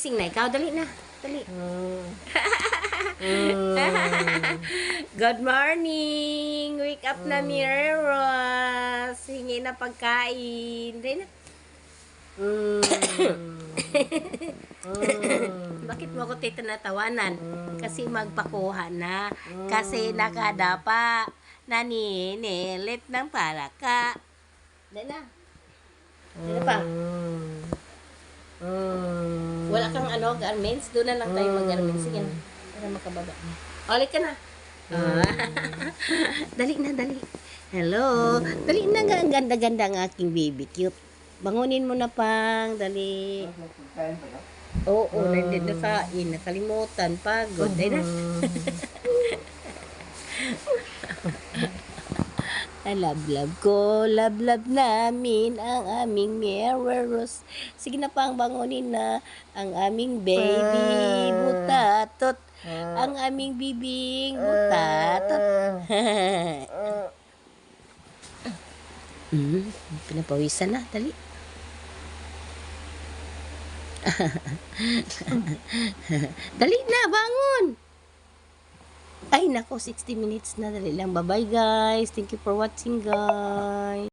Sing na ikaw, dali na. Dali. Good morning! Wake up na, Mireros. Hingi na pagkain. Dali na. Bakit mo ako titanatawanan? Kasi magpakuha na. Kasi nakadapa. Naninilit ng palaka. Dali na. Dali pa. Wala kang garments? Doon na lang tayo mag-garments. Sige na. Para makababa. Ulit ka na. Dali na, dali. Hello. Dali na nga. Ang ganda-ganda ang aking baby. Cute. Bangunin mo na pang. Dali. Oo, nandito na kain. Nakalimutan. Pagod. Dali na. Love ko, love namin ang aming Mireros. Sige na pang bangunin na ang aming baby butatot. Ang aming bibing butatot. Pinapawisan na, dali. Dali na, bangon! Ay, nako, 60 minutes na. Dali lang. Bye-bye, guys. Thank you for watching, guys.